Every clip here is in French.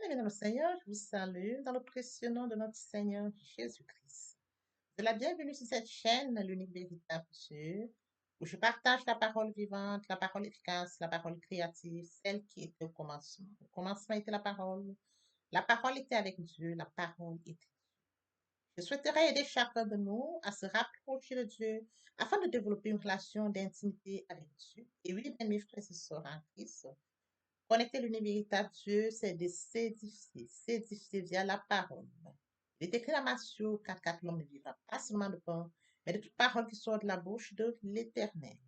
Bien, dans le Seigneur, je vous salue dans le précieux nom de notre Seigneur Jésus-Christ. De la bienvenue sur cette chaîne, l'unique véritable Dieu, où je partage la parole vivante, la parole efficace, la parole créative, celle qui était au commencement. Au commencement était la parole. La parole était avec Dieu, la parole était. Je souhaiterais aider chacun de nous à se rapprocher de Dieu afin de développer une relation d'intimité avec Dieu. Et oui, bien, mes frères et sœurs en Christ, connecter l'univers véritable Dieu, c'est de s'édifier via la parole. Il est écrit dans Matthieu 4, l'homme ne vivra pas seulement de pain, mais de toute parole qui sort de la bouche de l'Éternel.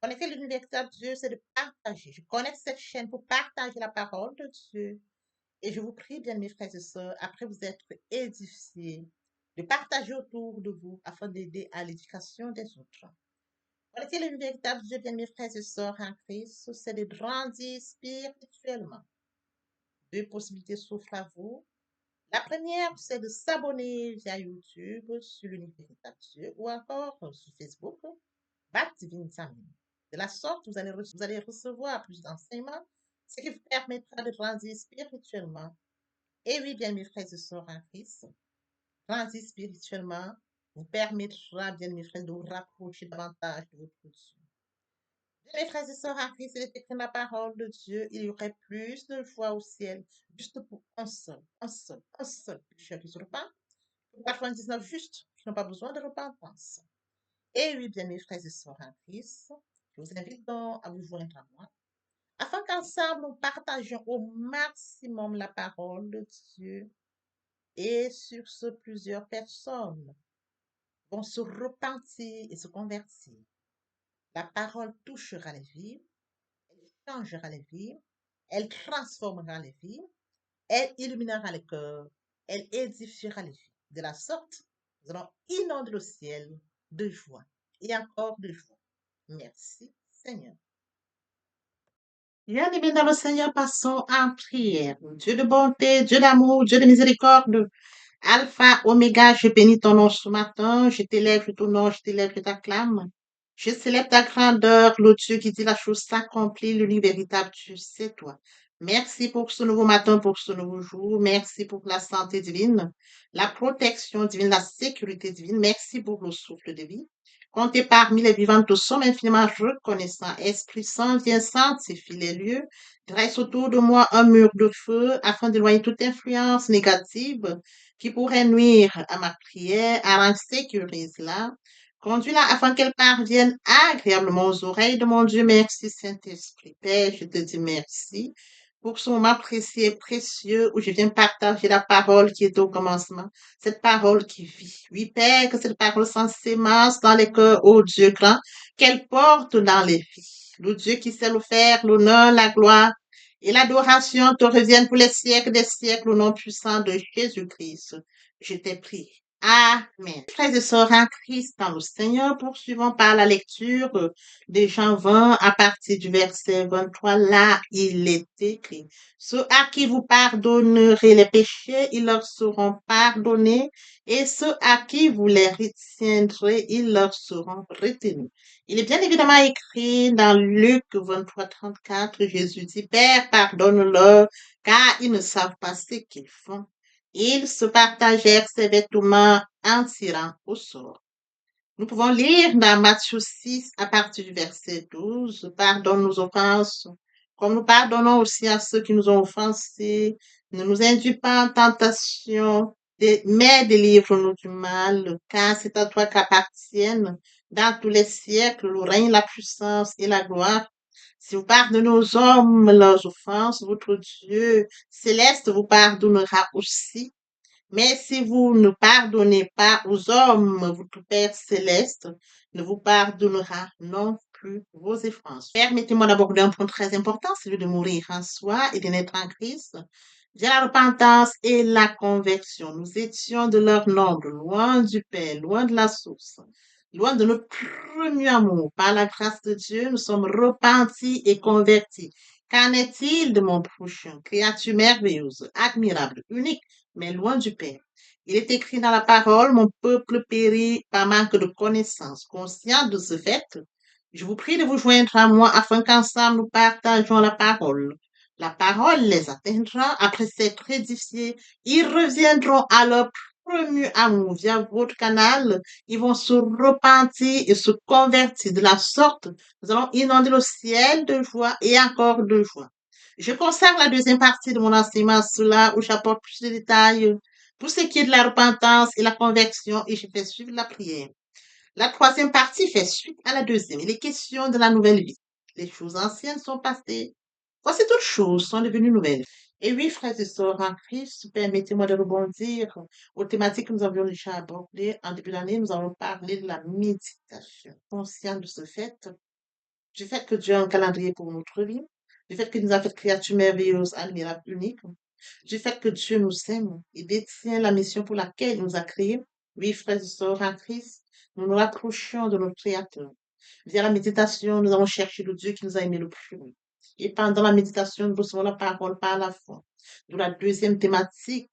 Connecter l'univers véritable Dieu, c'est de partager. Je connecte cette chaîne pour partager la parole de Dieu. Et je vous prie, bien mes frères et sœurs, après vous être édifiés, de partager autour de vous afin d'aider à l'éducation des autres. Connecter le véritable Dieu, bien mes frères et sœurs en Christ, c'est de grandir spirituellement. Deux possibilités s'offrent à vous. La première, c'est de s'abonner via YouTube sur l'univers véritable Dieu ou encore sur Facebook, Bat Divine Family. De la sorte, vous allez recevoir plus d'enseignements, ce qui vous permettra de grandir spirituellement. Et oui, bien mes frères et sœurs en Christ, grandir spirituellement vous permettra, bien mes frères, de vous rapprocher davantage de votre Dieu. Mes frères et sœurs en Christ, il est écrit dans la parole de Dieu, il y aurait plus de joie au ciel, juste pour un seul pécheur qui se repent, pour 99 justes qui n'ont pas besoin de repentance. Et oui, bien mes frères et sœurs en Christ, je vous invite donc à vous joindre à moi, afin qu'ensemble nous partagions au maximum la parole de Dieu. Et sur ce, plusieurs personnes vont se repentir et se convertir. La parole touchera les vies, elle changera les vies, elle transformera les vies, elle illuminera les cœurs, elle édifiera les vies. De la sorte, nous allons inonder le ciel de joie et encore de joie. Merci, Seigneur. Bien-aimés dans le Seigneur, passons en prière. Dieu de bonté, Dieu d'amour, Dieu de miséricorde, Alpha, Oméga, je bénis ton nom ce matin, je t'élève, je t'honore, je t'élève, je t'acclame. Je célèbre ta grandeur, le Dieu qui dit la chose s'accomplit, l'unique véritable Dieu, c'est toi. Merci pour ce nouveau matin, pour ce nouveau jour. Merci pour la santé divine, la protection divine, la sécurité divine. Merci pour le souffle de vie. Comptez parmi les vivants, nous sommes infiniment reconnaissants. Esprit Saint, viens sanctifier les lieux. Dresse autour de moi un mur de feu afin d'éloigner toute influence négative qui pourrait nuire à ma prière, à sécurise-la. Conduis-la afin qu'elle parvienne agréablement aux oreilles de mon Dieu. Merci, Saint-Esprit. Père, je te dis merci pour ce moment précieux et précieux où je viens partager la parole qui est au commencement, cette parole qui vit. Oui, Père, que cette parole s'ensémence dans les cœurs, ô Dieu grand, qu'elle porte dans les vies. Le Dieu qui sait le faire, l'honneur, la gloire et l'adoration te reviennent pour les siècles des siècles au nom puissant de Jésus-Christ. Je t'ai prié. Amen. Frères et sœurs en Christ dans le Seigneur, poursuivons par la lecture de Jean 20 à partir du verset 23. Là, il est écrit, ceux à qui vous pardonnerez les péchés, ils leur seront pardonnés, et ceux à qui vous les retiendrez, ils leur seront retenus. Il est bien évidemment écrit dans Luc 23, 34, Jésus dit, Père, pardonne-leur, car ils ne savent pas ce qu'ils font. Ils se partagèrent ses vêtements en tirant au sort. Nous pouvons lire dans Matthieu 6 à partir du verset 12, pardonne nos offenses, comme nous pardonnons aussi à ceux qui nous ont offensés. Ne nous induis pas en tentation, mais délivre-nous du mal, car c'est à toi qu'appartiennent dans tous les siècles le règne, la puissance et la gloire. Si vous pardonnez aux hommes leurs offenses, votre Dieu céleste vous pardonnera aussi. Mais si vous ne pardonnez pas aux hommes, votre Père céleste ne vous pardonnera non plus vos offenses. Permettez-moi d'aborder un point très important, celui de mourir en soi et de naître en Christ. Via la repentance et la conversion, nous étions de leur nombre, loin du Père, loin de la source, loin de notre premier amour. Par la grâce de Dieu, nous sommes repentis et convertis. Qu'en est-il de mon prochain? Créature merveilleuse, admirable, unique, mais loin du Père. Il est écrit dans la parole, mon peuple périt par manque de connaissance. Conscient de ce fait, je vous prie de vous joindre à moi afin qu'ensemble nous partageons la parole. La parole les atteindra après s'être édifiés. Ils reviendront à leur premier amour via votre canal. Ils vont se repentir et se convertir. De la sorte, nous allons inonder le ciel de joie et encore de joie. Je consacre la deuxième partie de mon enseignement à cela où j'apporte plus de détails pour ce qui est de la repentance et la conversion et je fais suivre la prière. La troisième partie fait suite à la deuxième. Il est question de la nouvelle vie. Les choses anciennes sont passées. Voici toutes choses sont devenues nouvelles. Et oui, frères et sœurs en Christ, permettez-moi de rebondir aux thématiques que nous avions déjà abordées. En début d'année, nous avons parlé de la méditation. Conscient de ce fait, du fait que Dieu a un calendrier pour notre vie, du fait qu'il nous a fait créatures merveilleuses, admirables, uniques, du fait que Dieu nous aime et détient la mission pour laquelle il nous a créés. Oui, frères et sœurs en Christ, nous nous rapprochons de notre Créateur. Via la méditation, nous allons chercher le Dieu qui nous a aimés le plus. Et pendant la méditation, nous recevons la parole par la foi. De la deuxième thématique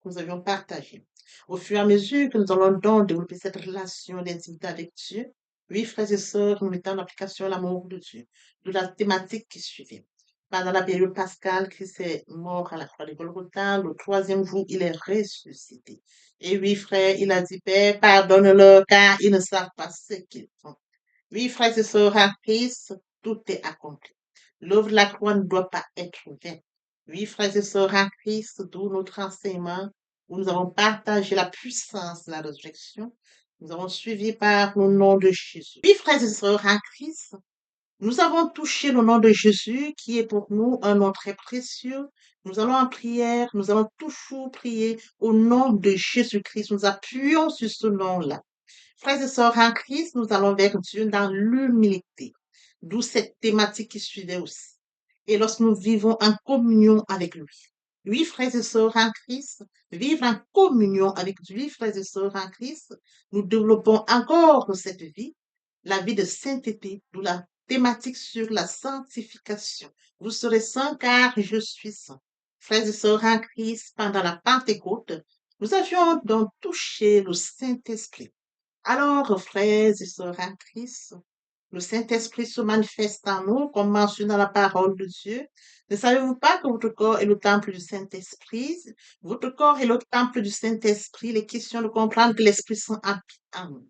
que nous avions partagée. Au fur et à mesure que nous allons donc développer cette relation d'intimité avec Dieu, oui, frères et sœurs, nous mettons en application l'amour de Dieu. De la thématique qui suivait. Pendant la période pascale, Christ est mort à la croix de Golgotha. Le troisième jour, il est ressuscité. Et oui, frère, il a dit, Père, pardonne-leur car ils ne savent pas ce qu'ils font. Oui, frères et sœurs en Christ, tout est accompli. L'œuvre de la croix ne doit pas être vaine. Oui, frères et sœurs en Christ, d'où notre enseignement, où nous avons partagé la puissance de la résurrection. Nous avons suivi par le nom de Jésus. Oui, frères et sœurs en Christ, nous avons touché le nom de Jésus, qui est pour nous un nom très précieux. Nous allons en prière, nous allons toujours prier au nom de Jésus-Christ. Nous appuyons sur ce nom-là. Frères et sœurs en Christ, nous allons vers Dieu dans l'humilité, d'où cette thématique qui suivait aussi. Et lorsque nous vivons en communion avec lui. Oui, frères et sœurs en Christ, vivre en communion avec lui, frères et sœurs en Christ, nous développons encore cette vie, la vie de sainteté, d'où la thématique sur la sanctification. Vous serez saints car je suis saint. Frères et sœurs en Christ, pendant la Pentecôte, nous avions donc touché le Saint-Esprit. Alors, frères et sœurs en Christ, le Saint-Esprit se manifeste en nous, comme mentionné dans la parole de Dieu. Ne savez-vous pas que votre corps est le temple du Saint-Esprit? Votre corps est le temple du Saint-Esprit. Il est question de comprendre que l'Esprit Saint habite en nous.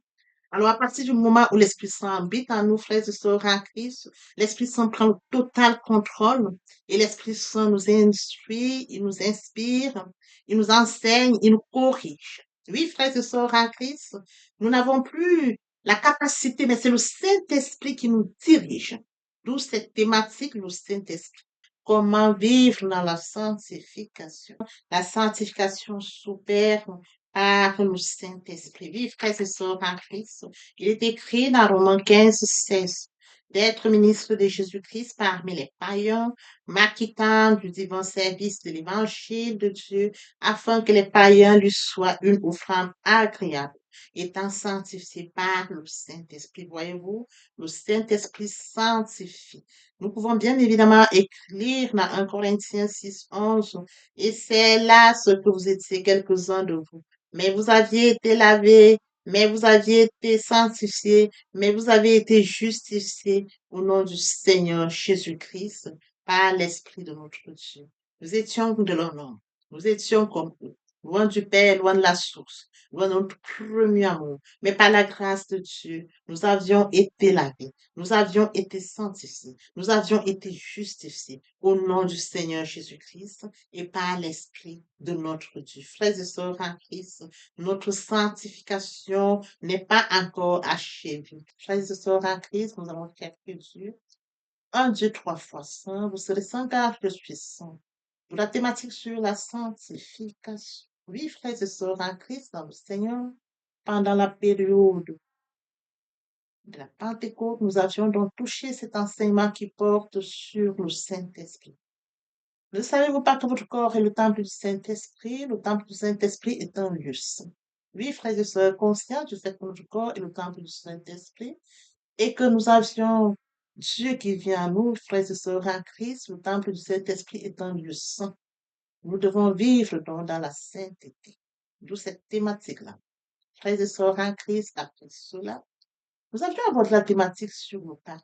Alors, à partir du moment où l'Esprit Saint habite en nous, frères et sœurs en Christ, l'Esprit Saint prend le total contrôle et l'Esprit Saint nous instruit, il nous inspire, il nous enseigne, il nous corrige. Oui, frères et sœurs en Christ, nous n'avons plus la capacité, mais c'est le Saint-Esprit qui nous dirige. D'où cette thématique, le Saint-Esprit. Comment vivre dans la sanctification. La sanctification s'opère par le Saint-Esprit. Vive, frères et sœurs en Christ. Il est écrit dans Romains 15, 16, d'être ministre de Jésus-Christ parmi les païens, m'acquittant du divin service de l'évangile de Dieu, afin que les païens lui soient une offrande agréable, étant sanctifiés par le Saint-Esprit. Voyez-vous, le Saint-Esprit sanctifie. Nous pouvons bien évidemment écrire dans 1 Corinthiens 6, 11, et c'est là ce que vous étiez quelques-uns de vous. Mais vous aviez été lavés, mais vous aviez été sanctifiés, mais vous avez été justifiés au nom du Seigneur Jésus-Christ par l'Esprit de notre Dieu. Nous étions de leur nom. Nous étions comme eux, loin du Père, loin de la source, loin de notre premier amour. Mais par la grâce de Dieu, nous avions été lavés, nous avions été sanctifiés, nous avions été justifiés au nom du Seigneur Jésus-Christ et par l'Esprit de notre Dieu. Frères et sœurs en Christ, notre sanctification n'est pas encore achevée. Frères et sœurs en Christ, nous avons quelques Dieu. Un Dieu trois fois saint, vous serez saint car je suis saint. Pour la thématique sur la sanctification. Oui, frères et sœurs en Christ, dans le Seigneur, pendant la période de la Pentecôte, nous avions donc touché cet enseignement qui porte sur le Saint-Esprit. Ne savez-vous pas que votre corps est le temple du Saint-Esprit? Le temple du Saint-Esprit est un lieu saint. Oui, frères et sœurs, conscients du fait que notre corps est le temple du Saint-Esprit et que nous avions Dieu qui vient à nous, frères et sœurs en Christ, le temple du Saint-Esprit est un lieu saint. Nous devons vivre donc dans la sainteté. D'où cette thématique-là. Frères et sœurs en Christ, après cela, nous avions abordé la thématique sur le pardon.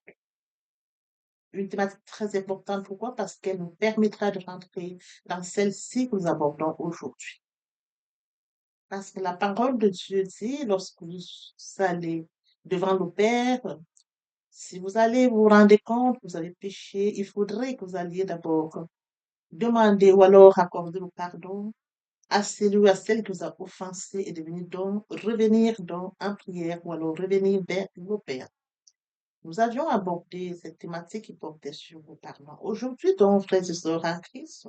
une thématique très importante. Pourquoi? Parce qu'elle nous permettra de rentrer dans celle-ci que nous abordons aujourd'hui. Parce que la parole de Dieu dit, lorsque vous allez devant le Père, si vous allez vous rendre compte que vous avez péché, il faudrait que vous alliez d'abord demander ou alors accorder le pardon à celui ou à celle qui vous a offensé et de venir donc revenir donc en prière ou alors revenir vers le Père. Nous avions abordé cette thématique qui portait sur le pardon. Aujourd'hui, donc, frères et sœurs en Christ,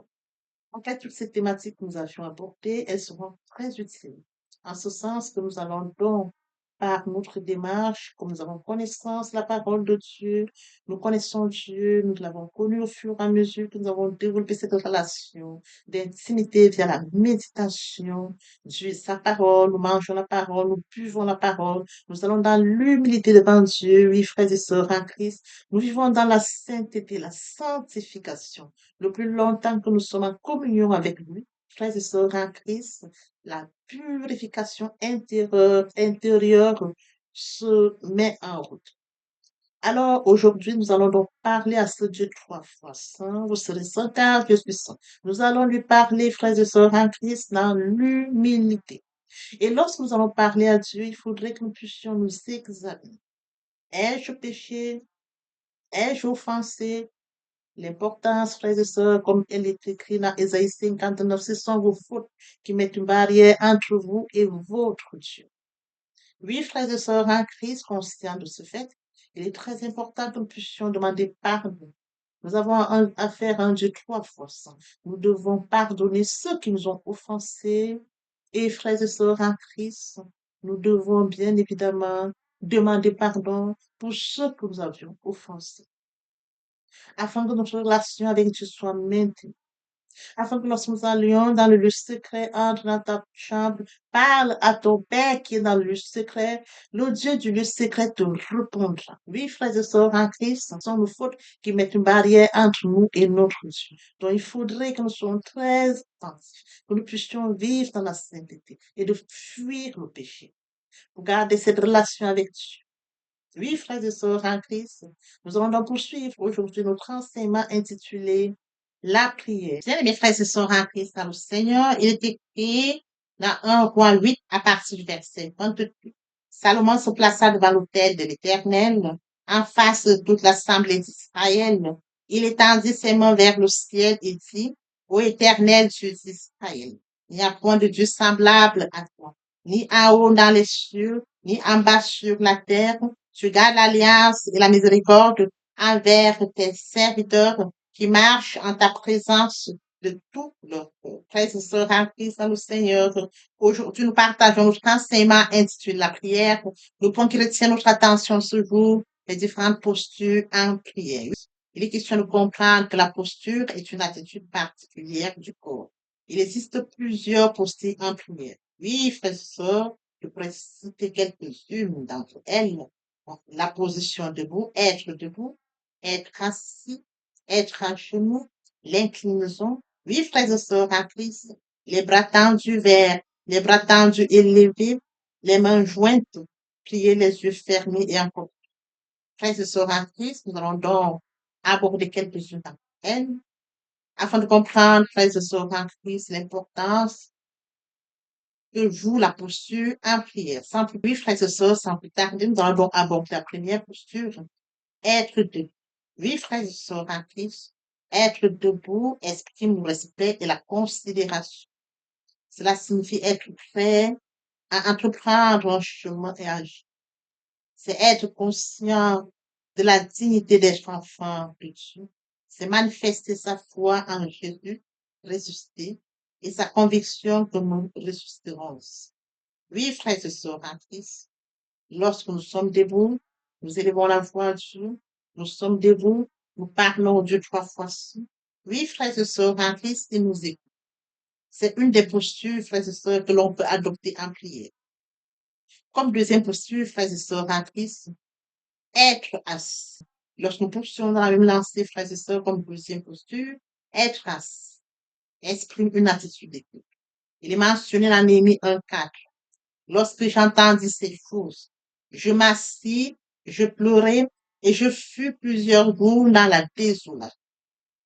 en fait, toutes ces thématiques que nous avions abordées, elles seront très utiles. En ce sens que nous allons donc, par notre démarche, comme nous avons connaissance de la parole de Dieu, nous connaissons Dieu, nous l'avons connu au fur et à mesure que nous avons développé cette relation d'intimité via la méditation de sa parole, nous mangeons la parole, nous buvons la parole, nous allons dans l'humilité devant Dieu, oui, frères et sœurs en Christ, nous vivons dans la sainteté, la sanctification le plus longtemps que nous sommes en communion avec lui, frères et sœurs en Christ, la purification intérieure se met en route. Alors, aujourd'hui, nous allons donc parler à ce Dieu trois fois saint. Vous serez saint car je suis saint. Nous allons lui parler, frères et sœurs en Christ, dans l'humilité. Et lorsque nous allons parler à Dieu, il faudrait que nous puissions nous examiner. Ai-je péché? Ai-je offensé? L'importance, frères et sœurs, comme elle est écrite dans Ésaïe 59, ce sont vos fautes qui mettent une barrière entre vous et votre Dieu. Oui, frères et sœurs en Christ, conscients de ce fait, il est très important que nous puissions demander pardon. Nous avons affaire à un Dieu trois fois saint. Nous devons pardonner ceux qui nous ont offensés. Et frères et sœurs en Christ, nous devons bien évidemment demander pardon pour ceux que nous avions offensés afin que notre relation avec Dieu soit maintenue, afin que lorsque nous allions dans le lieu secret, entre dans ta chambre, parle à ton Père qui est dans le lieu secret, le Dieu du lieu secret te répondra. Oui, frères et sœurs en Christ, ce sont nos fautes qui mettent une barrière entre nous et notre Dieu. Donc, il faudrait que nous soyons très attentifs, que nous puissions vivre dans la sainteté et de fuir le péché, pour garder cette relation avec Dieu. Oui, frères et sœurs en Christ, nous allons donc poursuivre aujourd'hui notre enseignement intitulé La prière. Bien, mes frères et sœurs en Christ, dans le Seigneur, il est écrit dans 1 Roi 8 à partir du verset 22. Salomon se plaça devant l'autel de l'Éternel, en face de toute l'assemblée d'Israël. Il étendit ses mains vers le ciel et dit, Ô Éternel Dieu d'Israël, il n'y a point de Dieu semblable à toi, ni en haut dans les cieux, ni en bas sur la terre. Tu gardes l'alliance et la miséricorde envers tes serviteurs qui marchent en ta présence de tout leur cœur. Frères et sœurs en Christ dans le Seigneur, aujourd'hui nous partageons notre enseignement intitulé La prière. Le point qui retient notre attention ce jour, les différentes postures en prière. Il est question de comprendre que la posture est une attitude particulière du corps. Il existe plusieurs postures en prière. Oui, frères et sœurs, je pourrais citer quelques-unes d'entre elles. La position debout, être assis, être à genoux, l'inclinaison. Oui, frères et sœurs en Christ, les bras tendus vers, les bras tendus élevés, les mains jointes, prier les yeux fermés et encore. Frères et sœurs en Christ, nous allons donc aborder quelques-unes d'entre elles afin de comprendre, frères et sœurs en Christ, l'importance que joue la posture en prière. Sans plus, oui, frères et sœurs, sans plus tarder, nous allons donc aborder la première posture, être debout. Oui, frères et sœurs en Christ, être debout exprime le respect et la considération. Cela signifie être prêt à entreprendre un chemin et agir. C'est être conscient de la dignité d'être enfant de Dieu. C'est manifester sa foi en Jésus ressuscité et sa conviction que nous ressusciterons. Oui, frères et sœurs en Christ, lorsque nous sommes debout, nous élevons la voix à Dieu, nous sommes debout, nous parlons au Dieu trois fois saint. Oui, frères et sœurs en Christ, il nous écoute. C'est une des postures, frères et sœurs, que l'on peut adopter en prière. Comme deuxième posture, frères et sœurs en Christ, être assis. Lorsque nous poursuivons dans la même lancée, frères et sœurs, comme deuxième posture, être assis exprime une attitude d'écoute. Il est mentionné dans Néhémie 1:4. Lorsque j'entendis ces choses, je m'assis, je pleurais et je fus plusieurs jours dans la désolation.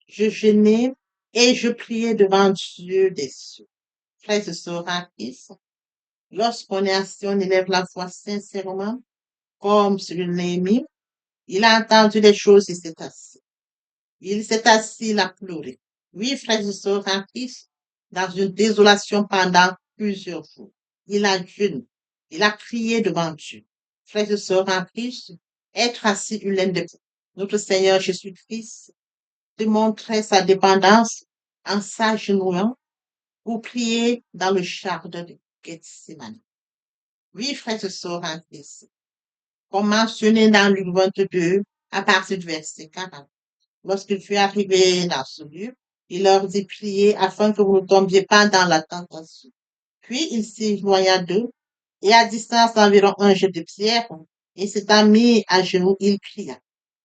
Je jeûnais et je priais devant Dieu des cieux. Frères et sœurs en Christ, lorsqu'on est assis, on élève la voix sincèrement, comme celui de Néhémie. Il a entendu les choses, il s'est assis. Il s'est assis, il a pleuré. Oui, frères et sœurs en Christ, dans une désolation pendant plusieurs jours. Il a jeûné, il a crié devant Dieu. Frères et sœurs en Christ, être assis une laine de notre Seigneur Jésus-Christ démontrait sa dépendance en s'agenouillant pour prier dans le jardin de Gethsemane. Oui, frères et sœurs en Christ, comme mentionné dans Luc 22, à partir du verset 40. Lorsqu'il fut arrivé dans ce lieu, il leur dit priez afin que vous ne tombiez pas dans la tentation. Puis il s'éloigna d'eux et à distance d'environ un jet de pierre, et s'étant mis à genoux, il pria,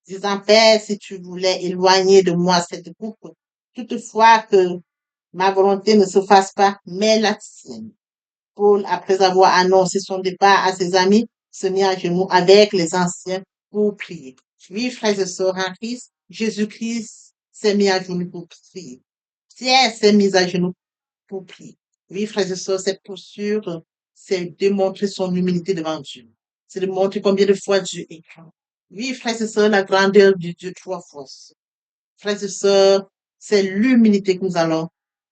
disant Père, si tu voulais éloigner de moi cette coupe, toutefois que ma volonté ne se fasse pas, mais la tienne. Paul, après avoir annoncé son départ à ses amis, se mit à genoux avec les anciens pour prier. Oui, frères et sœurs en Christ, Jésus-Christ s'est mis à genoux pour prier. Pierre s'est mis à genoux pour prier. Oui, frères et sœurs, cette posture, c'est démontrer son humilité devant Dieu. C'est de montrer combien de fois Dieu est grand. Oui, frères et sœurs, la grandeur du Dieu trois fois. Frères et sœurs, c'est l'humilité que nous allons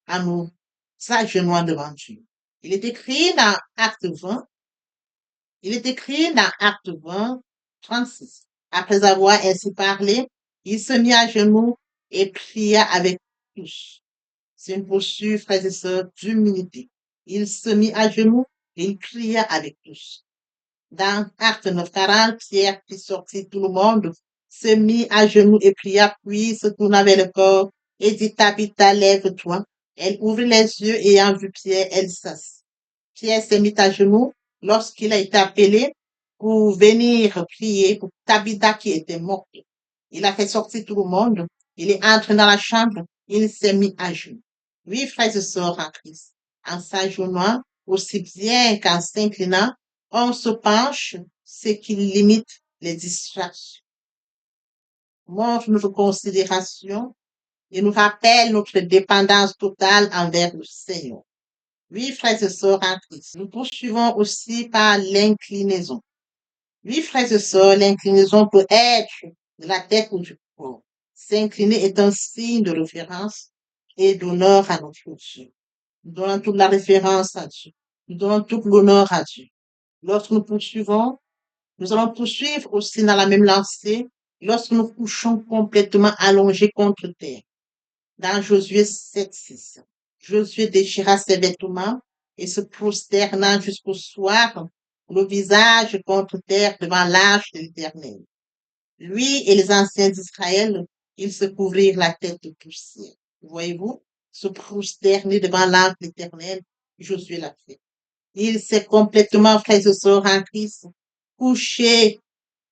à nous s'agenouiller devant Dieu. Il est écrit dans Acte 20, il est écrit dans Acte 20, 36. Après avoir ainsi parlé, il se mit à genoux et pria avec tous. C'est une posture, frères et sœurs, d'humilité. Il se mit à genoux et il pria avec tous. Dans Acte 9, 40, Pierre fit sortir tout le monde, se mit à genoux et pria, puis se tourna vers le corps et dit, Tabitha, lève-toi. Elle ouvrit les yeux et ayant vu Pierre, elle s'assit. Pierre s'est mis à genoux lorsqu'il a été appelé pour venir prier pour Tabitha qui était morte. Il a fait sortir tout le monde. Il est entré dans la chambre. Il s'est mis à genoux. Oui, frères et sœurs en Christ, en s'agenouillant, aussi bien qu'en s'inclinant, on se penche, ce qui limite les distractions, montre notre considération et nous rappelle notre dépendance totale envers le Seigneur. Oui, frères et sœurs en Christ, nous poursuivons aussi par l'inclinaison. Oui, frères et sœurs, l'inclinaison peut être de la tête ou du corps. S'incliner est un signe de référence et d'honneur à notre Dieu. Nous donnons toute la référence à Dieu. Nous donnons tout l'honneur à Dieu. Lorsque nous poursuivons, nous allons poursuivre aussi dans la même lancée lorsque nous couchons complètement allongés contre terre. Dans Josué 7, 6. Josué déchira ses vêtements et se prosterna jusqu'au soir, le visage contre terre devant l'arche de l'Éternel. Lui et les anciens d'Israël, ils se couvrirent la tête de poussière. Voyez-vous, se prosterner devant l'arche de l'Éternel, Josué l'a fait. Il s'est complètement, frères et sœurs en Christ, couché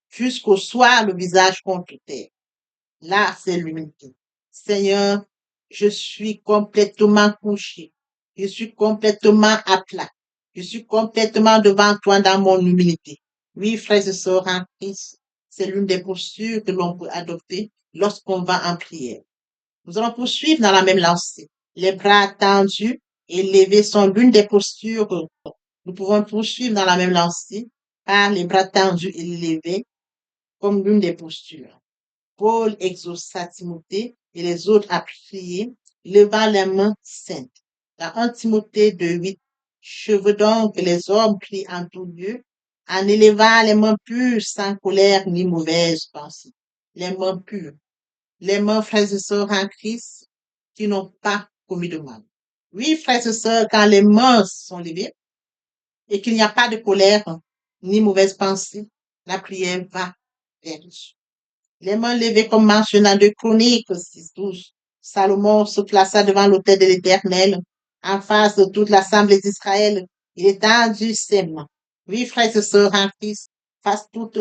jusqu'au soir, le visage contre terre. Là, c'est l'humilité. Seigneur, je suis complètement couché. Je suis complètement à plat. Je suis complètement devant toi dans mon humilité. Oui, frères et sœurs en Christ, c'est l'une des postures que l'on peut adopter lorsqu'on va en prière. Nous allons poursuivre dans la même lancée. Les bras tendus et levés sont l'une des postures que nous pouvons poursuivre dans la même lancée par les bras tendus et levés comme l'une des postures. Paul exauça Timothée et les autres à prier, levant les mains saintes. Dans 1 Timothée 2,8, je veux donc que les hommes prient en tout lieu, en élevant les mains pures, sans colère ni mauvaise pensée. Les mains pures. Les mains, frères et sœurs en Christ, qui n'ont pas commis de mal. Oui, frères et sœurs, quand les mains sont levées et qu'il n'y a pas de colère ni mauvaise pensée, la prière va vers Dieu. Les mains levées comme mentionné de Chroniques 6:12. Salomon se plaça devant l'autel de l'Éternel, en face de toute l'assemblée d'Israël. Il étendit ses mains. Oui, frères et sœurs en Christ, face toute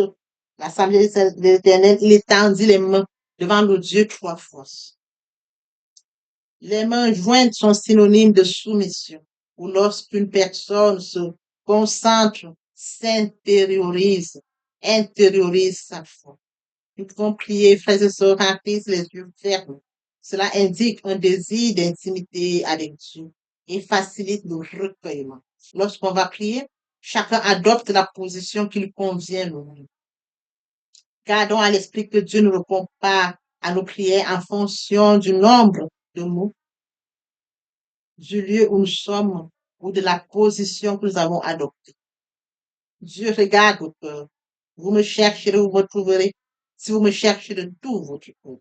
l'assemblée de l'Éternel, il étendit les mains devant le Dieu trois forces. Les mains jointes sont synonymes de soumission, ou lorsqu'une personne se concentre, s'intériorise, intériorise sa foi. Nous pouvons prier, frères et sœurs, en Christ, les yeux fermés. Cela indique un désir d'intimité avec Dieu et facilite le recueillement. Lorsqu'on va prier, chacun adopte la position qui lui convient le mieux. Gardons à l'esprit que Dieu ne répond pas à nos prières en fonction du nombre de mots, du lieu où nous sommes ou de la position que nous avons adoptée. Dieu regarde au cœur. Vous me chercherez, vous me trouverez si vous me cherchez de tout votre cœur.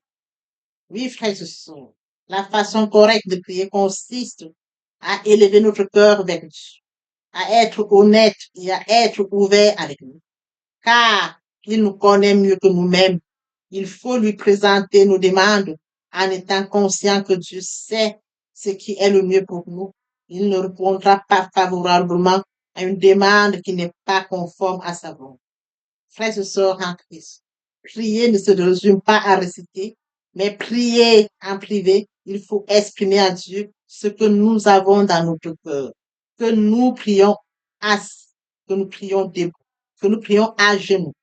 Oui, frères et sœurs, la façon correcte de prier consiste à élever notre cœur vers Dieu, à être honnête et à être ouvert avec nous, car il nous connaît mieux que nous-mêmes. Il faut lui présenter nos demandes en étant conscient que Dieu sait ce qui est le mieux pour nous. Il ne répondra pas favorablement à une demande qui n'est pas conforme à sa volonté. Frères et sœurs en Christ, prier ne se résume pas à réciter, mais prier en privé, il faut exprimer à Dieu ce que nous avons dans notre cœur, que nous prions assis, que nous prions debout, que nous prions à genoux,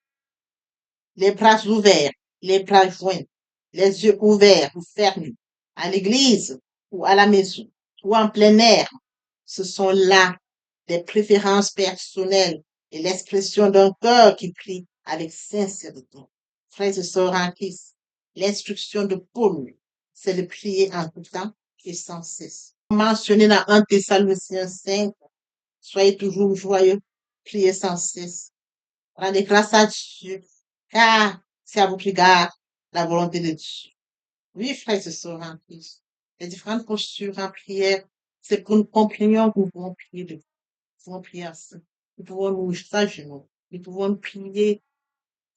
les bras ouverts, les bras joints, les yeux ouverts ou fermés, à l'église ou à la maison, ou en plein air. Ce sont là des préférences personnelles et l'expression d'un cœur qui prie avec sincérité. Frères et sœurs en Christ, l'instruction de Paul, c'est de prier en tout temps et sans cesse. Mentionné dans 1 Thessaloniciens 5, soyez toujours joyeux, priez sans cesse. Rendez grâce à Dieu, car c'est à votre égard la volonté de Dieu. Oui, frères et sœurs en Christ, les différentes postures en prière, c'est que nous comprenions que nous pouvons prier de nous pouvons prier ainsi. Nous pouvons nous genoux. Nous pouvons prier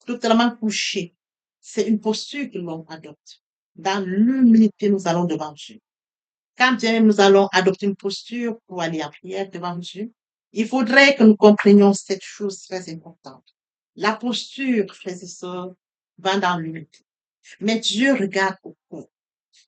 totalement couchés. C'est une posture que l'on adopte. Dans l'humilité, nous allons devant Dieu. Quand bien même nous allons adopter une posture pour aller en prière devant Dieu, il faudrait que nous comprenions cette chose très importante. La posture, frères et sœurs, va dans l'humilité. Mais Dieu regarde au cœur.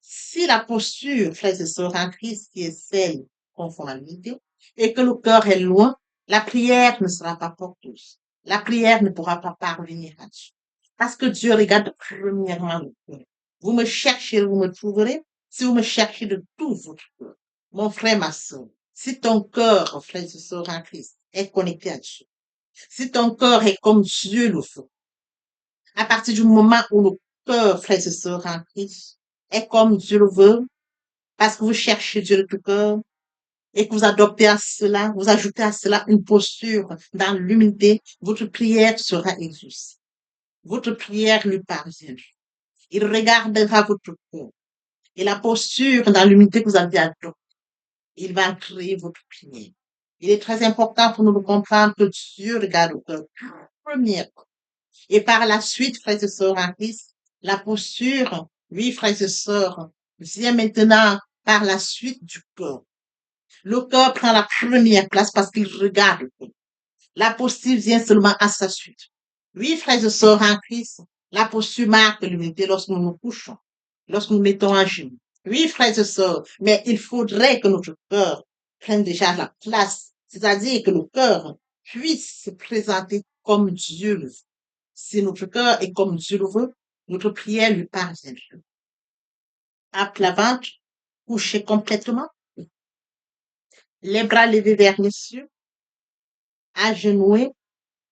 Si la posture, frères et sœurs, en Christ, qui est celle conforme à l'unité, et que le cœur est loin, la prière ne sera pas pour tous. La prière ne pourra pas parvenir à Dieu. Parce que Dieu regarde premièrement le cœur. Vous me cherchez, vous me trouverez, si vous me cherchez de tout votre cœur. Mon frère, ma soeur, si ton cœur, frères et sœurs, en Christ, est connecté à Dieu, si ton cœur est comme Dieu le fait, à partir du moment où le cœur, frères et sœurs, en Christ, est comme Dieu le veut, parce que vous cherchez Dieu de tout cœur et que vous adoptez à cela, vous ajoutez à cela une posture dans l'humilité, votre prière sera exaucée. Votre prière lui parvient. Il regardera votre cœur et la posture dans l'humilité que vous avez adoptée, il va créer votre prière. Il est très important pour nous de comprendre que Dieu regarde au cœur premièrement. Et par la suite, frères et sœurs en Christ, la posture, oui, frères et sœurs, vient maintenant par la suite du cœur. Le cœur prend la première place parce qu'il regarde le cœur. La posture vient seulement à sa suite. Oui, frères et sœurs en Christ, la posture marque l'unité lorsque nous nous couchons, lorsque nous mettons en genoux. Oui, frères et sœurs, mais il faudrait que notre cœur prenne déjà la place, c'est-à-dire que le cœur puisse se présenter comme Dieu le veut. Si notre cœur est comme Dieu le veut, notre prière lui parvient. À plat ventre, couché complètement, les bras levés vers les cieux, agenoués.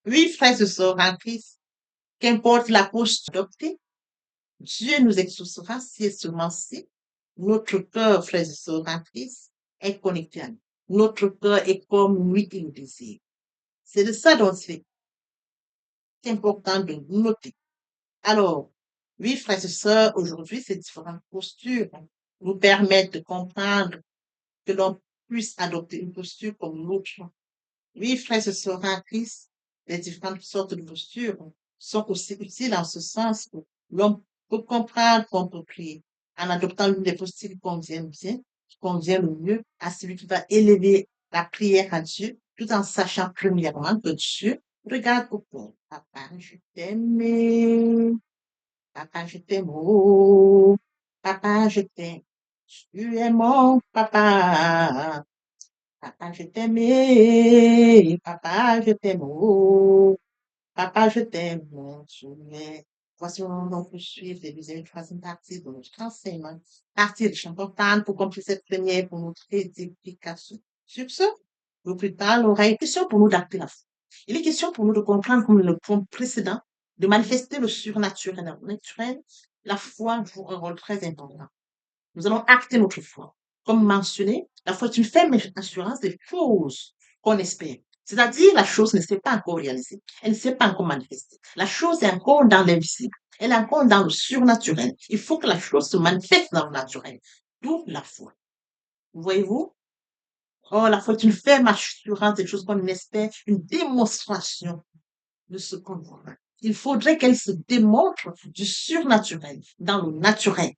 Oui, frères et sœurs en Christ, qu'importe la posture adoptée, Dieu nous exaucera si et seulement si notre cœur, frères et sœurs en Christ, est connecté à nous. Notre cœur est comme lui il le désire. C'est de ça dont c'est important de noter. Alors, oui, frères et sœurs, aujourd'hui, ces différentes postures nous permettent de comprendre que l'on puisse adopter une posture comme l'autre. Oui, frères et sœurs en Christ, les différentes sortes de postures sont aussi utiles en ce sens que l'on peut comprendre qu'on peut prier en adoptant l'une des postures qui convient bien, qui convient le mieux à celui qui va élever la prière à Dieu, tout en sachant premièrement que Dieu regarde au cœur. Papa, je t'aime. Papa, je t'aime. Oh, papa, je t'aime. Tu es mon papa. Papa, je t'aime. Papa, je t'aime. Oh, papa, je t'aime. Tu es Voici on va poursuivre les deuxième et troisième parties de notre enseignement. Partie riche importante pour compléter cette première pour notre édification. Sur ce, au plus tard, il aura une question pour nous d'acter la foi. Il est question pour nous de comprendre, comme le point précédent, de manifester le surnaturel et le naturel. La foi joue un rôle très important. Nous allons acter notre foi. Comme mentionné, la foi est une ferme assurance des choses qu'on espère. C'est-à-dire, la chose ne s'est pas encore réalisée. Elle ne s'est pas encore manifestée. La chose est encore dans l'invisible. Elle est encore dans le surnaturel. Il faut que la chose se manifeste dans le naturel. D'où la foi. Voyez-vous? Oh, la foi est une ferme assurance des choses qu'on espère, une démonstration de ce qu'on voit. Il faudrait qu'elle se démontre du surnaturel dans le naturel.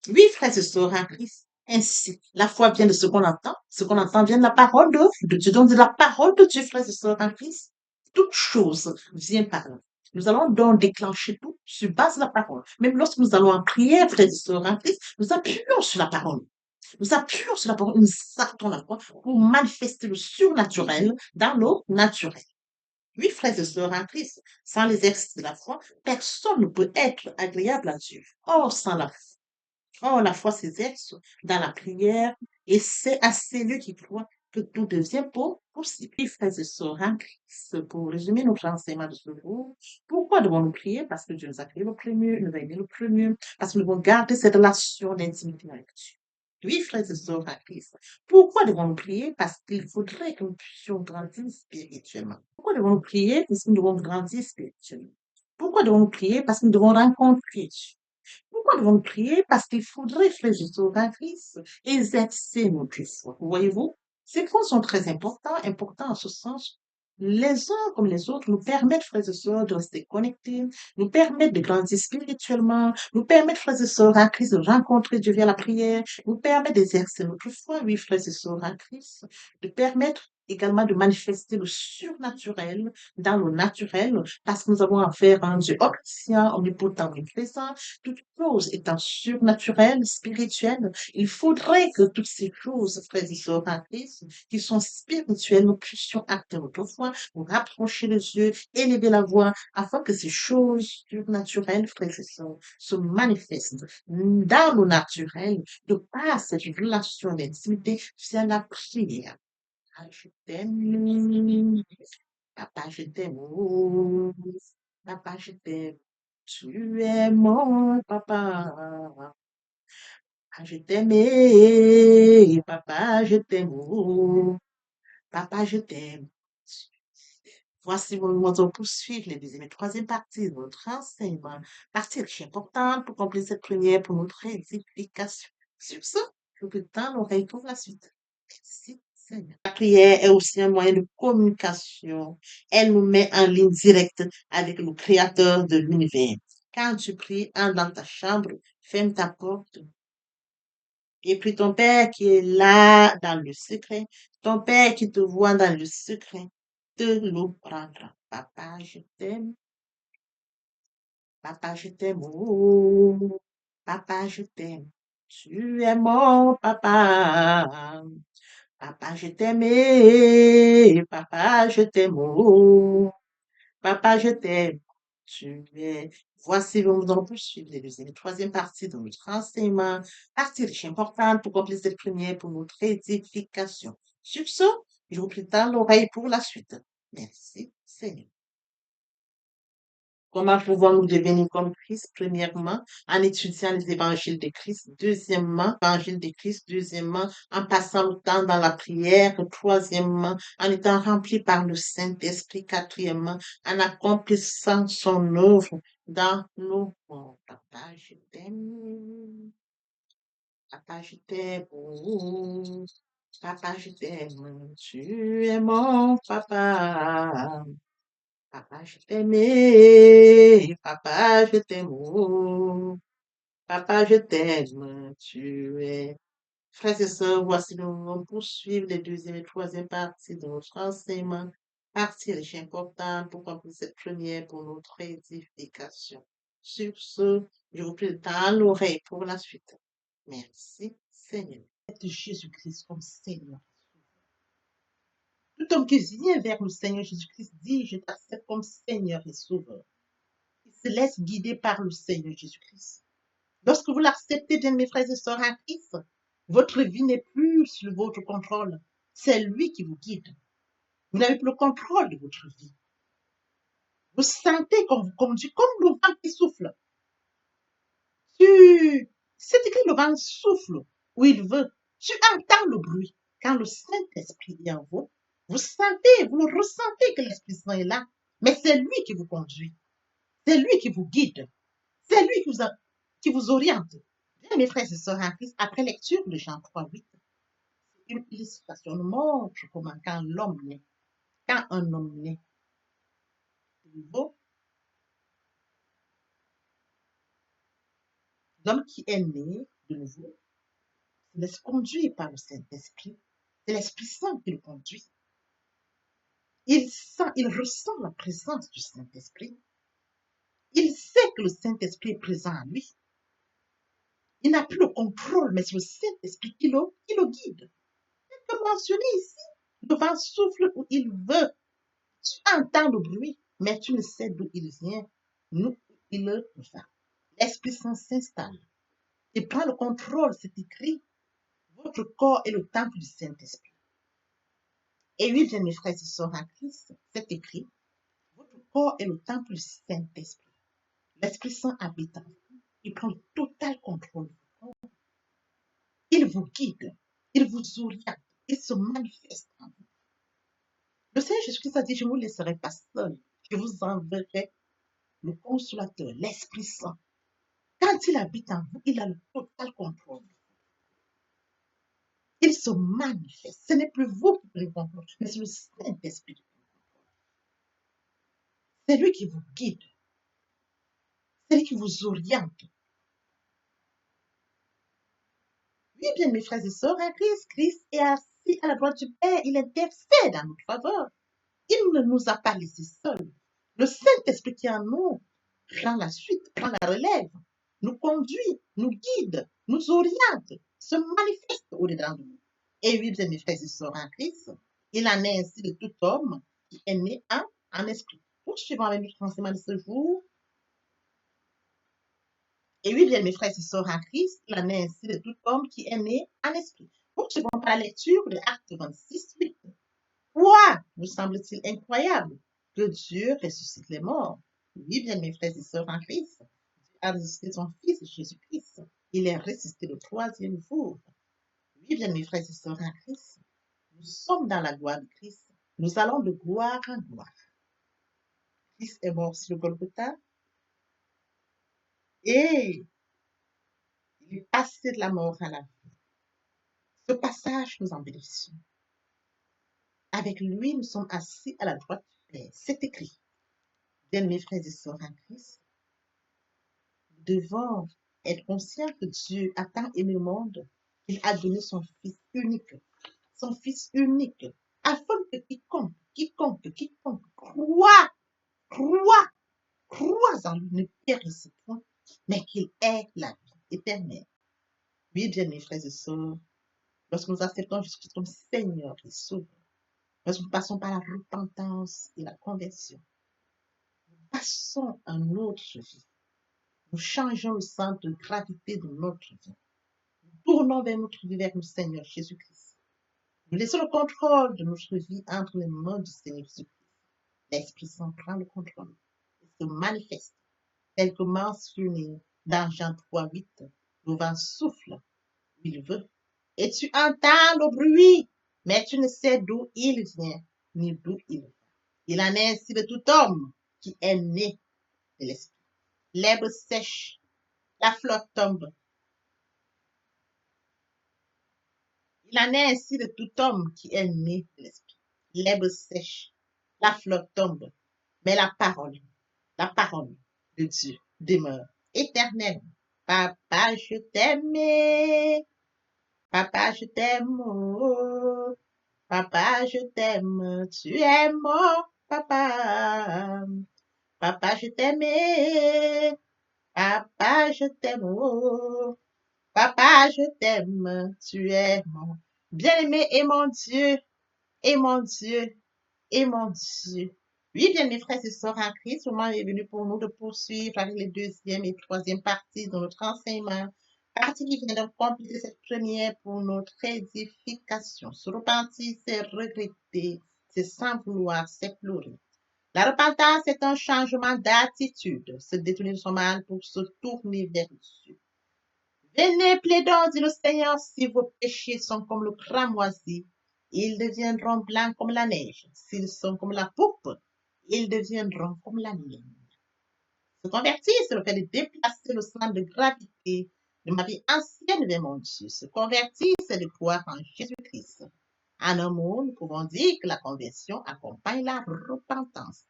Oui, frères et sœurs en Christ. Ainsi, la foi vient de ce qu'on entend. Ce qu'on entend vient de la parole de Dieu. Donc, de la parole de Dieu, frères et sœurs en Christ. Toute chose vient par là. Nous allons donc déclencher tout sur base de la parole. Même lorsque nous allons en prière, frères et sœurs en Christ, nous appuyons sur la parole. Nous appuyons sur la parole, nous sortons la foi pour manifester le surnaturel dans l'eau naturelle. Oui, frères et sœurs en Christ, sans l'exercice de la foi, personne ne peut être agréable à Dieu. Or, sans la foi, oh, la foi s'exerce dans la prière et c'est à celui qui croit que tout devient possible. Oui, frères et sœurs en Christ, pour résumer notre enseignement de ce jour, pourquoi devons-nous prier? Parce que Dieu nous a créé le premier, nous a aimé le premier, parce que nous devons garder cette relation d'intimité avec Dieu. Oui, frères et sœurs en Christ, pourquoi devons-nous prier? Parce qu'il faudrait que nous puissions grandir spirituellement. Pourquoi devons-nous prier? Parce que nous devons grandir spirituellement. Pourquoi devons-nous prier? Parce que nous devons rencontrer Dieu. Pourquoi devons-nous prier? Parce qu'il faudrait, frères et sœurs en Christ, exercer notre foi. Voyez-vous, ces points sont très importants en ce sens. Les uns comme les autres nous permettent, frères et sœurs, de rester connectés, nous permettent de grandir spirituellement, nous permettent, frères et sœurs en Christ, de rencontrer Dieu via la prière, nous permettent d'exercer notre foi, oui, frères et sœurs en Christ, de permettre également de manifester le surnaturel dans le naturel, parce que nous avons affaire à un Dieu omniscient, omnipotent, omniprésent, toute chose étant surnaturelle, spirituelle, il faudrait que toutes ces choses, frères et sœurs en Christ, qui sont spirituelles, nous puissions acter notre foi, nous rapprocher les yeux, élever la voix, afin que ces choses surnaturelles, frères et sœurs, se manifestent dans le naturel, de par cette relation d'intimité, via la prière. Ah, je t'aime, papa, je t'aime, oh, papa, je t'aime. Tu es mon papa. Ah, je t'aime, papa, je t'aime, oh, papa, je t'aime. Voici nous allons poursuivre les deuxième et troisième parties de notre enseignement. Partie riche importante pour compléter cette première pour notre édification. Sur ce, je vous tends l'oreille pour la suite. Merci, Seigneur. La prière est aussi un moyen de communication. Elle nous met en ligne directe avec le Créateur de l'univers. Quand tu pries, entre dans ta chambre, ferme ta porte. Et puis ton Père qui est là dans le secret, ton Père qui te voit dans le secret, te le prendra. Papa, je t'aime. Papa, je t'aime. Oh, papa, je t'aime. Tu es mon papa. Papa, je t'aime. Papa, je t'aime. Oh, papa, je t'aime. Tu es. Voici, nous allons poursuivre les deuxième et troisième partie de notre enseignement. Partie riche importante pour compléter cette première pour notre édification. Sur ce, je vous prête l'oreille pour la suite. Merci, Seigneur. Comment pouvons-nous devenir comme Christ? Premièrement, en étudiant les évangiles de Christ. Deuxièmement, l'évangile de Christ. Deuxièmement, en passant le temps dans la prière. Troisièmement, en étant rempli par le Saint-Esprit. Quatrièmement, en accomplissant son œuvre dans nos mondes. Papa, je t'aime. Papa, je t'aime. Oh, papa, je t'aime. Tu es mon papa. Papa, je t'aime, papa, je t'aime, oh, papa, je t'aime, tu es. Frères et sœurs, voici nous allons poursuivre les deuxième et troisième parties de notre enseignement. Partie riche importante pour compléter cette première pour notre édification. Sur ce, je vous prie dans l'oreille pour la suite. Merci, Seigneur. Jésus-Christ comme Seigneur. Tout homme qui vient vers le Seigneur Jésus-Christ dit, je t'accepte comme Seigneur et Sauveur. se laisse guider par le Seigneur Jésus-Christ. Lorsque vous l'acceptez, bien mes frères et sœurs en Christ, votre vie n'est plus sous votre contrôle. C'est lui qui vous guide. Vous n'avez plus le contrôle de votre vie. Vous sentez qu'on vous conduit comme le vent qui souffle. C'est écrit, le vent souffle où il veut. Tu entends le bruit. Quand le Saint-Esprit est en vous, vous sentez, vous le ressentez que l'Esprit Saint est là. Mais c'est lui qui vous conduit. C'est lui qui vous guide. C'est lui qui vous oriente. Bien, mes frères et sœurs en Christ, après lecture de Jean 3:8, une illustration nous montre comment quand l'homme naît, quand un homme naît de nouveau, l'homme qui est né de nouveau se laisse conduire par le Saint-Esprit. C'est l'Esprit Saint qui le conduit. Il ressent la présence du Saint-Esprit. Il sait que le Saint-Esprit est présent en lui. Il n'a plus le contrôle, mais c'est le Saint-Esprit qui le guide. Comme mentionné ici, le vent souffle où il veut. Tu entends le bruit, mais tu ne sais d'où il vient, d'où il va. L'Esprit Saint s'installe. Il prend le contrôle, c'est écrit. Votre corps est le temple du Saint-Esprit. Et oui, bien mes frères et sœurs en Christ, c'est écrit. Votre corps est le temple du Saint-Esprit. L'Esprit Saint habite en vous. Il prend le total contrôle. Il vous guide. Il vous oriente. Il se manifeste en vous. Le Seigneur Jésus-Christ a dit, je ne vous laisserai pas seul. Je vous enverrai le consolateur, l'Esprit Saint. Quand il habite en vous, il a le total contrôle. Il se manifeste. Ce n'est plus vous qui prenez le contrôle, mais c'est le Saint-Esprit qui prend le contrôle. C'est lui qui vous guide. C'est lui qui vous oriente. Oui, bien, mes frères et sœurs, en Christ est assis à la droite du Père. Il intercède en notre faveur. Il ne nous a pas laissés seuls. Le Saint-Esprit qui est en nous prend la suite, prend la relève, nous conduit, nous guide, nous oriente, se manifeste au-dedans de nous. Et oui, bien, mes frères et sœurs en Christ, il en est ainsi de tout homme qui est né en esprit. Poursuivons avec notre enseignement de ce jour. Et oui, bien, mes frères et sœurs en Christ, il en est ainsi de tout homme qui est né en esprit. Poursuivons par la lecture de Actes 26:8. Quoi nous semble-t-il incroyable que Dieu ressuscite les morts? Oui, bien, mes frères et sœurs en Christ, Dieu a ressuscité son Fils Jésus-Christ. Il est ressuscité le troisième jour. Oui, bien, mes frères et sœurs en Christ, nous sommes dans la gloire de Christ. Nous allons de gloire en gloire. Christ est mort sur le Golgotha et il est passé de la mort à la vie. Ce passage nous en bénéficions. Avec lui, nous sommes assis à la droite du Père. C'est écrit. Bien, mes frères et sœurs en Christ, nous devons être conscients que Dieu a tant aimé le monde qu'il a donné son Fils unique, afin que quiconque croit en lui ne périsse point, mais qu'il ait la vie éternelle. Oui, bien, mes frères et sœurs, lorsque nous acceptons Jésus comme Seigneur et Sauveur, lorsque nous passons par la repentance et la conversion, nous passons à une autre vie. Nous changeons le centre de gravité de notre vie. Nous tournons vers notre vie, vers le Seigneur Jésus-Christ. Nous laissons le contrôle de notre vie entre les mains du Seigneur Jésus-Christ. L'Esprit Saint prend le contrôle et se manifeste, tel que mentionné dans Jean 3:8. Le vent souffle où il veut. Et tu entends le bruit, mais tu ne sais d'où il vient, ni d'où il va. Il en est ainsi de tout homme qui est né de l'Esprit. L'herbe sèche, la fleur tombe. Il en est ainsi de tout homme qui est né de l'Esprit. L'herbe sèche, la fleur tombe, mais la parole de Dieu demeure éternelle. Papa, je t'aime. Papa, je t'aime. Oh. Papa, je t'aime. Tu es mon papa. Papa, je t'aime. Papa, je t'aime. Oh. Papa, je t'aime. Tu es mon bien-aimé et mon Dieu. Et mon Dieu. Et mon Dieu. Oui, bien, mes frères et sœurs en Christ, le moment est venu pour nous de poursuivre avec les deuxième et troisième parties de notre enseignement. Partie qui vient de compléter cette première pour notre édification. Se repentir, c'est regretter, c'est sans vouloir, c'est pleurer. La repentance est un changement d'attitude, se détourner de son mal pour se tourner vers Dieu. Venez, plaidons, dit le Seigneur, si vos péchés sont comme le cramoisi, ils deviendront blancs comme la neige. S'ils sont comme la poupe, ils deviendront comme la mienne. Se convertir, c'est le fait de déplacer le centre de gravité de ma vie ancienne vers mon Dieu. Se convertir, c'est de croire en Jésus-Christ. En un mot, nous pouvons dire que la conversion accompagne la repentance.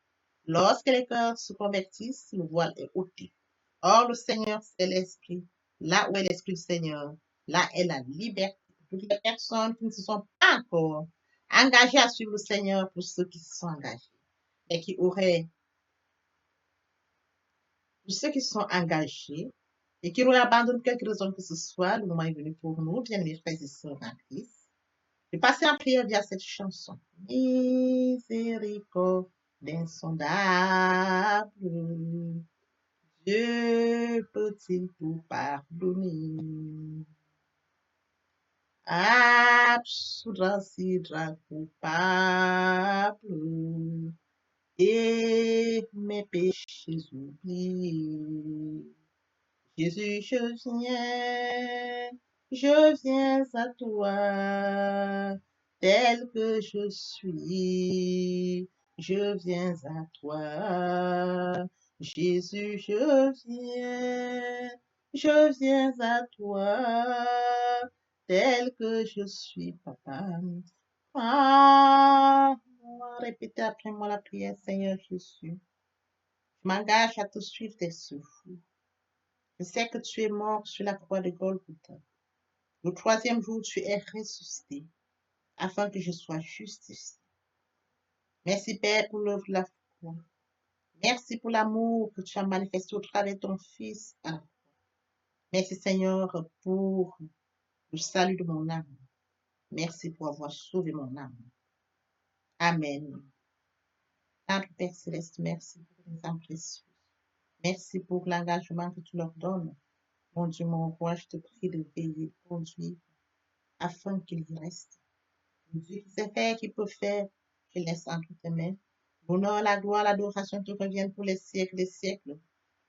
Lorsque les cœurs se convertissent, le voile est ôté. Or, le Seigneur, c'est l'Esprit. Là où est l'Esprit du Seigneur, là est la liberté. Pour toutes les personnes qui ne se sont pas encore engagées à suivre le Seigneur, pour ceux qui se sont engagés, et qui auraient, pour ceux qui se sont engagés, et qui auraient abandonné quelque raison que ce soit, le moment est venu pour nous, bien mes frères et sœurs en Christ, de passer en prière via cette chanson. Miséricorde insondable, Dieu peut-il tout pardonner? Absoudre si coupable et mes péchés oubliés. Jésus, je viens à toi, tel que je suis, je viens à toi. Jésus, je viens à toi, tel que je suis, papa. Ah, répétez après moi la prière, Seigneur Jésus. Je m'engage à te suivre tes souffles. Je sais que tu es mort sur la croix de Golgotha. Le troisième jour, tu es ressuscité afin que je sois justifié. Merci, Père, pour l'œuvre de la foi. Merci pour l'amour que tu as manifesté au travers de ton Fils. Merci, Seigneur, pour le salut de mon âme. Merci pour avoir sauvé mon âme. Amen. Notre Père Céleste, merci pour les âmes précieuses. Merci pour l'engagement que tu leur donnes. Mon Dieu, mon roi, je te prie de veiller, de conduire afin qu'ils y restent. Dieu qui sait faire, qui peut faire, je laisse entre tes mains. L'honneur, la gloire, l'adoration te reviennent pour les siècles des siècles.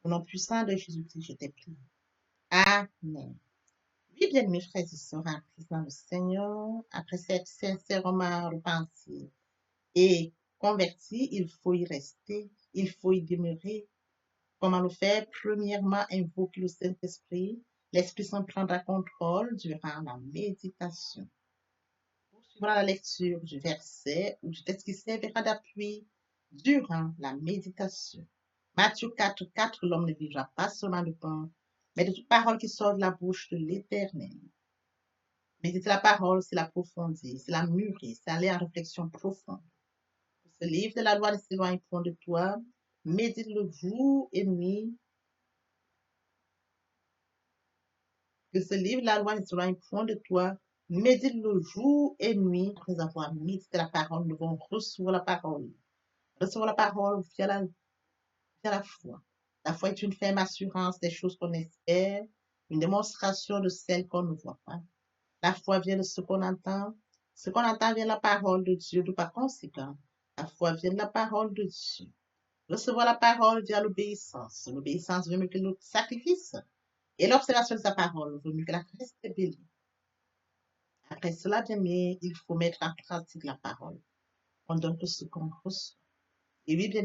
Au nom puissant de Jésus-Christ, je t'ai prié. Amen. Oui, bien, mes frères et sœurs en Christ dans le Seigneur, après cette sincèrement repentie et converti, il faut y rester, il faut y demeurer. Comment le faire? Premièrement, invoquer le Saint-Esprit. L'Esprit Saint prendra contrôle durant la méditation. Poursuivra la lecture du verset ou du texte qui servira d'appui durant la méditation. Matthieu 4, 4, l'homme ne vivra pas seulement de pain, mais de toute parole qui sort de la bouche de l'Éternel. Méditer la parole, c'est l'approfondir, c'est la mûrir, c'est aller en réflexion profonde. Ce livre de la loi ne s'éloigne point de toi, médite-le jour et nuit. Que ce livre de la loi ne s'éloigne point de toi, médite-le jour et nuit. Après avoir médité la parole, nous devons recevoir la parole. Recevoir la parole via la foi. La foi est une ferme assurance des choses qu'on espère, une démonstration de celles qu'on ne voit pas. La foi vient de ce qu'on entend. Ce qu'on entend vient de la parole de Dieu. De par conséquent, la foi vient de la parole de Dieu. Recevoir la parole via l'obéissance. L'obéissance veut mieux que le sacrifice. Et l'observation de sa parole vaut mieux que la rébellion. Après cela, bien aimé, il faut mettre en pratique la parole. On donne tout ce qu'on reçoit. Et oui, bien